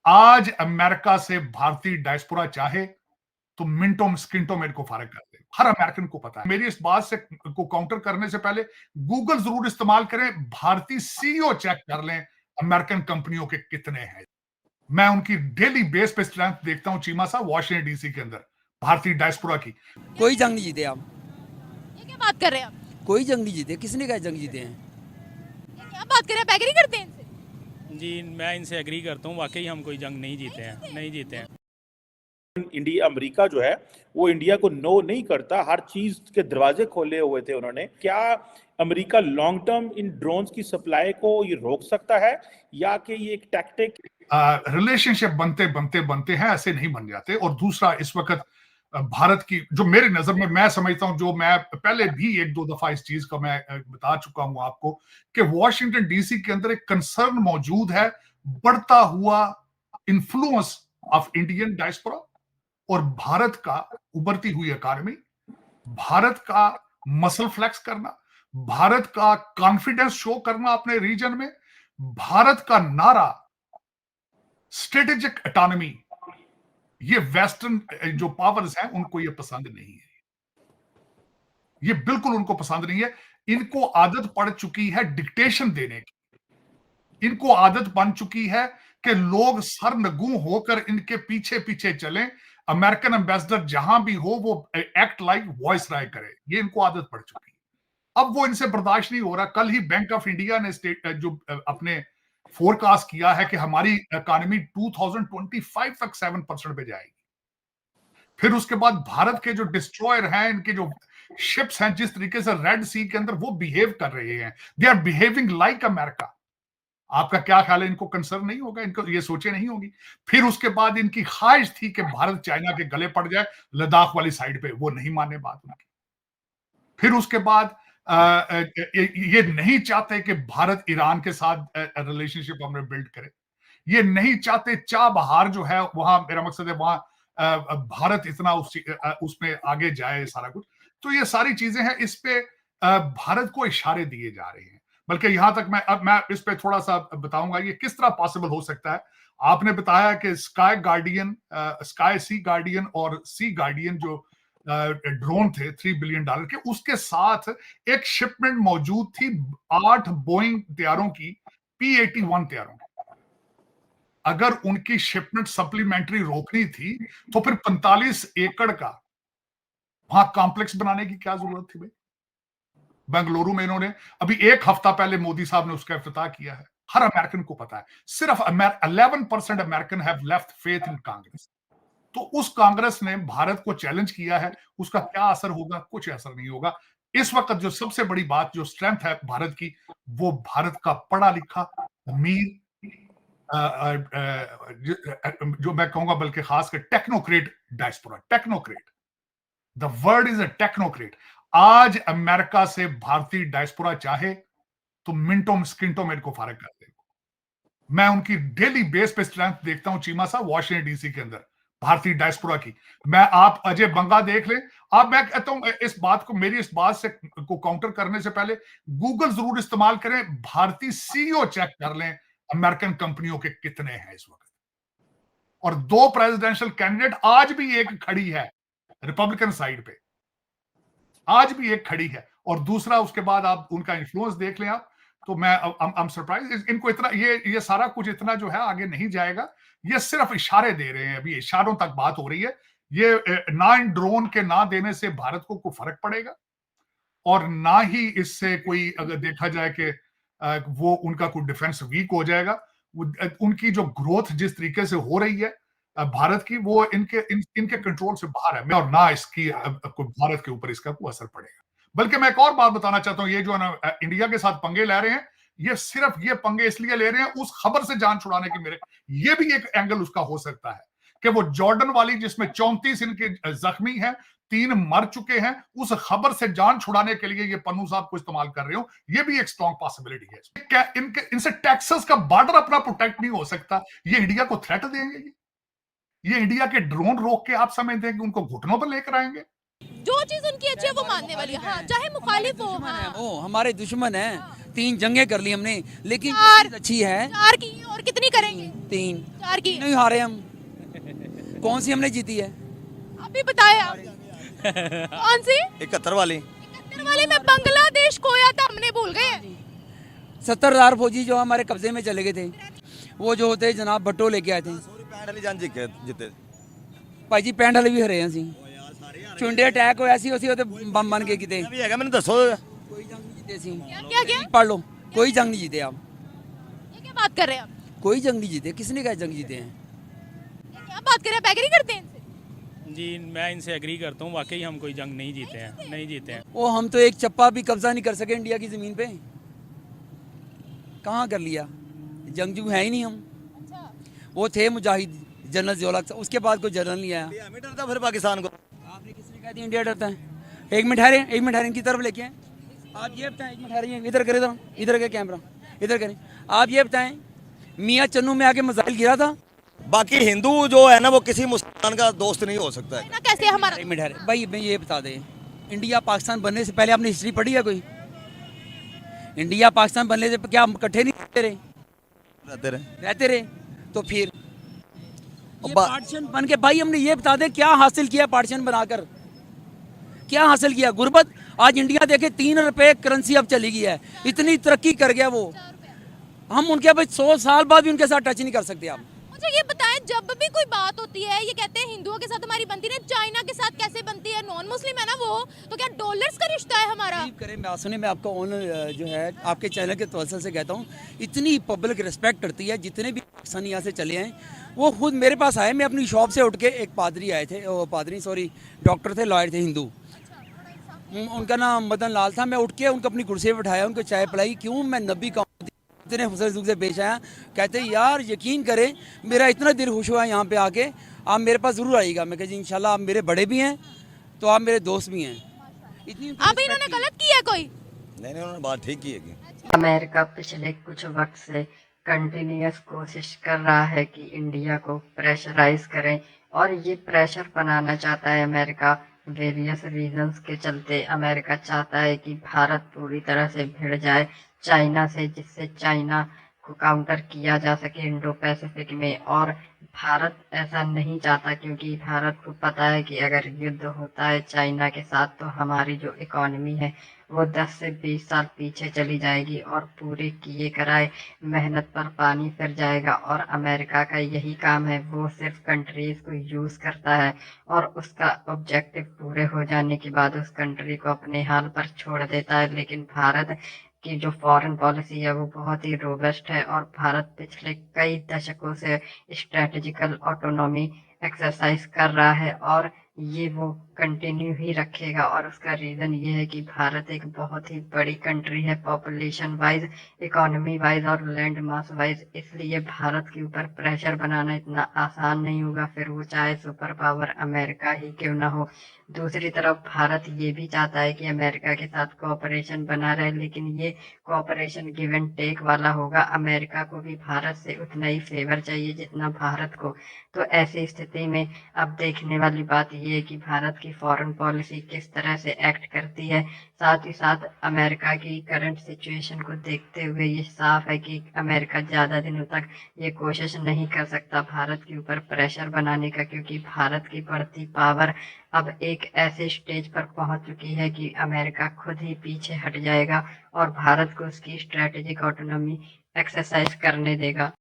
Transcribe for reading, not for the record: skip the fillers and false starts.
आज अमेरिका से भारतीय डायस्पोरा चाहे तो मिनटों स्किंटों में इनको फारिग कर दे। हर अमेरिकन को पता है। मेरी इस बात से को काउंटर करने से पहले गूगल जरूर इस्तेमाल करें, भारतीय सीईओ चेक कर लें अमेरिकन कंपनियों के कितने हैं। मैं उनकी डेली बेस पे स्ट्रेंथ देखता हूं चीमा साहब वाशिंगटन डीसी के अंदर भारतीय डायस्पोरा की। कोई जंग नहीं जीते आप। ये क्या बात कर रहे हैं आप? कोई जंग नहीं जीते। किसने कहा जंग जीते हैं? ये क्या बात कर रहे हैं? आप एग्री करते हैं इनसे? जी मैं इनसे एग्री करता हूँ, वाकई हम कोई जंग नहीं जीते हैं, नहीं जीते हैं। इंडिया अमेरिका जो है वो इंडिया को नो नहीं करता, हर चीज के दरवाजे खोले हुए थे उन्होंने। क्या America long term in drones की सप्लाई को ये रोक सकता है या कि ये एक टैक्टिक? रिलेशनशिप बनते बनते बनते हैं, ऐसे नहीं बन जाते। और दूसरा, इस वक्त भारत की जो मेरी नजर में मैं समझता हूं, जो मैं पहले भी एक दो दफा इस चीज का मैं बता चुका हूं आपको कि वॉशिंगटन डीसी के अंदर एक कंसर्न मौजूद है बढ़ता हुआ इन्फ्लुएंस ऑफ इंडियन डायस्पोरा और भारत का उभरती हुई इकॉनमी, भारत का मसल फ्लेक्स करना, भारत का कॉन्फिडेंस शो करना अपने रीजन में, भारत का नारा स्ट्रेटेजिक ऑटोनॉमी, ये वेस्टर्न जो पावर्स हैं उनको ये पसंद नहीं है। ये बिल्कुल उनको पसंद नहीं है। इनको आदत पड़ चुकी है डिक्टेशन देने की। इनको आदत बन चुकी है कि लोग सरनगू होकर इनके पीछे पीछे चलें, अमेरिकन एम्बेसडर जहां भी हो वो एक्ट लाइक वॉइस राय करे। ये इनको आदत पड़ चुकी है। अब वो इनसे बर्दाश्त नहीं हो रहा। कल ही बैंक ऑफ इंडिया ने जो अपने फोरकास्ट किया है कि हमारी इकोनॉमी 2025 तक 7% पे जाएगी। फिर उसके बाद भारत के जो डिस्ट्रॉयर हैं, इनके जो शिप्स हैं, जिस तरीके से रेड सी के अंदर वो बिहेव कर रहे हैं, they are behaving like America. आपका क्या ख्याल है? इनको कंसर्न नहीं होगा? इनको ये सोचे नहीं होगी? फिर उसके बाद इनकी ख्वाहिश थी कि भारत चाइना के गले पड़ जाए लद्दाख वाली साइड पे, वो नहीं माने बात उनकी। फिर उसके बाद ये नहीं चाहते कि भारत ईरान के साथ रिलेशनशिप हमें बिल्ड करे। ये नहीं चाहते चाह बहार जो है वहां, मेरा मकसद है वहां भारत इतना उसमें आगे जाए सारा कुछ। तो ये सारी चीजें हैं, इस पे भारत को इशारे दिए जा रहे हैं। बल्कि यहां तक मैं इस पे थोड़ा सा बताऊंगा ये किस तरह पॉसिबल हो सकता है। आपने बताया कि स्काई गार्डियन, स्काई सी गार्डियन और सी गार्डियन जो ड्रोन थे $3 बिलियन के, उसके साथ एक शिपमेंट मौजूद थी 8 बोइंग तैयारों की, P-81 तैयारों की। अगर उनकी शिपमेंट सप्लीमेंट्री रोकनी थी तो फिर 45 एकड़ का वहां कॉम्प्लेक्स बनाने की क्या जरूरत थी भाई? बेंगलुरु में इन्होंने अभी एक हफ्ता पहले मोदी साहब ने उसका इफ्तिताह किया है। हर अमेरिकन को पता है। सिर्फ 11% American have left faith in Congress. तो उस कांग्रेस ने भारत को चैलेंज किया है। उसका क्या असर होगा? कुछ असर नहीं होगा। इस वक्त जो सबसे बड़ी बात, जो स्ट्रेंथ है भारत की, वो भारत का पढ़ा लिखा अमीर, जो मैं कहूंगा बल्कि खासकर technocrat diaspora. Technocrat, the word is a technocrat. आज अमेरिका से भारतीय डायस्पोरा चाहे तो मिनटों स्किंटों में इनको फारिग कर देगा। मैं उनकी डेली बेस पे स्ट्रेंथ देखता हूं चीमा साहब वाशिंगटन डीसी के अंदर भारतीय डायस्पोरा की। मैं आप अजय बंगा देख लें। अब मैं कहता हूं इस बात को, मेरी इस बात से को काउंटर करने से पहले गूगल जरूर इस्तेमाल करें, भारतीय सीईओ चेक कर लें अमेरिकन कंपनियों के कितने हैं इस वक्त। और 2 प्रेसिडेंशियल कैंडिडेट, आज भी एक खड़ी है रिपब्लिकन साइड पे, आज भी एक खड़ी है। और दूसरा, उसके बाद आप उनका इन्फ्लुएंस देख लें आप, तो मैं I'm सरप्राइज। इनको इतना ये सारा कुछ इतना जो है आगे नहीं जाएगा। ये सिर्फ इशारे दे रहे हैं, अभी इशारों तक बात हो रही है। ये ना इन ड्रोन के ना देने से भारत को कोई फर्क पड़ेगा और ना ही इससे कोई, अगर देखा जाए कि वो उनका कोई डिफेंस वीक हो जाएगा। उनकी जो ग्रोथ जिस तरीके से हो रही है भारत की, वो इनके कंट्रोल से बाहर है। और ना इसकी भारत के ऊपर इसका कोई असर पड़ेगा। बल्कि मैं एक और बात बताना चाहता हूं, ये जो इंडिया के साथ पंगे ले रहे हैं, ये सिर्फ ये पंगे इसलिए ले रहे हैं उस खबर से जान छुड़ाने की। मेरे ये भी एक एंगल उसका हो सकता है कि वो जॉर्डन वाली, जिसमें 34 इनके जख्मी हैं, 3 मर चुके हैं, उस खबर से जान छुड़ाने के लिए ये पन्नू साहब को इस्तेमाल कर रहे हो। ये भी एक स्ट्रॉन्ग पॉसिबिलिटी है। इनसे टेक्सास का बॉर्डर अपना प्रोटेक्ट नहीं हो सकता, ये इंडिया को थ्रेट देंगे। ये इंडिया के ड्रोन रोक के आप समझते हैं कि उनको घुटनों पर लेकर आएंगे? जो चीज उनकी अच्छी है वो मानने वाली है, हाँ, चाहे मुखालिफ हो। दुश्मन है हाँ। वो, हमारे दुश्मन है। 3 जंगें कर ली हमने, लेकिन जो चार। चीज़ अच्छी है 4 की और कितनी करेंगे? 3 4 की नहीं हारे हम। कौन सी हमने जीती है? अभी बताए आप। कौन सी? 71 वाली 71 वाले में बांग्लादेश खोया था, हमने भूल गए। 70,000 फौजी जो हमारे कब्जे में चले गए थे, वो जो होते जनाब भट्टो लेके आए थे। 65 वाली जान जीते ਭਾਈ ਜੀ 65 ਵਾਲੇ ਵੀ ਹਰੇ ਅਸੀਂ। ਚੁੰਡੇ ਅਟੈਕ ਹੋਇਆ ਸੀ, ਅਸੀਂ ਉਹਦੇ ਬੰਬ ਬਣ ਕੇ ਕਿਤੇ ਵੀ ਹੈਗਾ ਮੈਨੂੰ ਦੱਸੋ ਕੋਈ ਜੰਗ ਨਹੀਂ जीते ਸੀ। क्या क्या? पढ़ लो, कोई जंग नहीं जीते आप, ये क्या बात कर रहे हैं आप? कोई जंग नहीं जीते। किसने कहा जंग जीते हैं? ये क्या बात कर रहे हैं? आप एग्री करते हैं इनसे? जी मैं इनसे एग्री करता हूँ, वाकई हम कोई जंग नहीं जीते हैं, नहीं जीते हैं। वो हम तो एक चप्पा भी कब्जा नहीं कर सके इंडिया की ज़मीन पे। कहाँ कर लिया? जंगजू है ही नहीं हम। अच्छा, वो थे मुजाहिद जनरल जियोला, उसके बाद कोई जनरल नहीं आया। हमें डरता फिर पाकिस्तान को आपने किसने कहा इंडिया डरता है? एक मिनट ठहरे, एक मिनट ठहरे, इनकी तरफ लेके आए। आप ये बताएं, एक मिनट ठहरिए, इधर करें, इधर के कैमरा इधर करें। आप ये बताएं, मियाँ चन्नू में आके मिसाइल गिरा था? बाकी हिंदू जो है ना वो किसी मुसलमान का दोस्त नहीं हो सकता है। ना कैसे हमारा? एक मिनट ठहरे भाई, मैं ये बता दें, इंडिया पाकिस्तान बनने से पहले आपने हिस्ट्री पढ़ी है कोई? इंडिया पाकिस्तान बनने से क्या हम इकट्ठे नहीं रहते रहे रहते रहे? तो फिर ये बा- पार्टीशन बन के भाई हमने ये बता दें क्या हासिल किया पार्टीशन बनाकर? क्या हासिल किया? गुर्बत। आज इंडिया देखे 3 रुपए करेंसी अब चली गई है, इतनी तरक्की कर गया वो। हम उनके भाई 100 साल बाद भी उनके साथ टच नहीं कर सकते आप। मुझे ये बताएं, जब भी कोई बात होती है ये कहते हैं हिंदुओं के साथ हमारी बनती है, चाइना के साथ कैसे बनती है? नॉन मुस्लिम है ना वो, तो क्या डॉलर्स का रिश्ता है हमारा? तारीफ करें, मैं सुने, मैं आपका ओनर जो है आपके चैनल के तवज्जो से कहता हूँ, इतनी पब्लिक रिस्पेक्ट करती है। जितने भी पाकिस्तानी यहाँ से चले हैं वो खुद मेरे पास आए। मैं अपनी शॉप से उठ के, एक पादरी आए थे, पादरी सॉरी डॉक्टर थे, लॉयर थे, हिंदू, उनका नाम मदन लाल था। मैं उठ के उनको अपनी कुर्सी पे बैठाया, उनको चाय पिलाई। क्यों? मैं नबी का इतने हुस्न से पेश आया। कहते यार यकीन करें मेरा इतना दिल खुश हुआ यहाँ पे आके, आप मेरे पास ज़रूर आइएगा। मैं कहा जी इंशाल्लाह, आप मेरे बड़े भी हैं तो आप मेरे दोस्त भी हैं। इतनी उनकी अब इन्होंने respect की। गलत किया कोई? नहीं उन्होंने बात ठीक की है कि अमेरिका पिछले कुछ वक्त से कंटिन्यूस कोशिश कर रहा है कि इंडिया को प्रेशराइज करें, और ये प्रेशर बनाना चाहता है अमेरिका। वेरियस रीजंस के चलते अमेरिका चाहता है कि भारत पूरी तरह से भिड़ जाए चाइना से, जिससे चाइना को काउंटर किया जा सके इंडो पैसिफिक में। और भारत ऐसा नहीं चाहता, क्योंकि भारत को पता है कि अगर युद्ध होता है चाइना के साथ तो हमारी जो इकोनॉमी है वो 10 से 20 साल पीछे चली जाएगी, और पूरे किए कराए मेहनत पर पानी फिर जाएगा। और अमेरिका का यही काम है, वो सिर्फ कंट्रीज को यूज़ करता है, और उसका ऑब्जेक्टिव पूरे हो जाने के बाद उस कंट्री को अपने हाल पर छोड़ देता है। लेकिन भारत की जो फॉरेन पॉलिसी है वो बहुत ही रोबस्ट है, और भारत पिछले कई दशकों से स्ट्रेटेजिकल ऑटोनॉमी एक्सरसाइज कर रहा है, और ये वो कंटिन्यू ही रखेगा। और उसका रीज़न ये है कि भारत एक बहुत ही बड़ी कंट्री है, पॉपुलेशन वाइज, इकोनॉमी वाइज और लैंड मास वाइज। इसलिए भारत के ऊपर प्रेशर बनाना इतना आसान नहीं होगा, फिर वो चाहे सुपर पावर अमेरिका ही क्यों ना हो। दूसरी तरफ भारत ये भी चाहता है कि अमेरिका के साथ कोऑपरेशन बना रहे, लेकिन ये कोऑपरेशन गिव एंड टेक वाला होगा। अमेरिका को भी भारत से उतना ही फेवर चाहिए जितना भारत को। तो ऐसी स्थिति में अब देखने वाली बात ये है कि भारत की फॉरेन पॉलिसी किस तरह से एक्ट करती है। साथ ही साथ अमेरिका की करंट सिचुएशन को देखते हुए ये साफ है कि अमेरिका ज़्यादा दिनों तक ये कोशिश नहीं कर सकता भारत के ऊपर प्रेशर बनाने का, क्योंकि भारत की बढ़ती पावर अब एक ऐसे स्टेज पर पहुंच चुकी है कि अमेरिका खुद ही पीछे हट जाएगा और भारत को उसकी स्ट्रेटेजिक ऑटोनॉमी एक्सरसाइज करने देगा।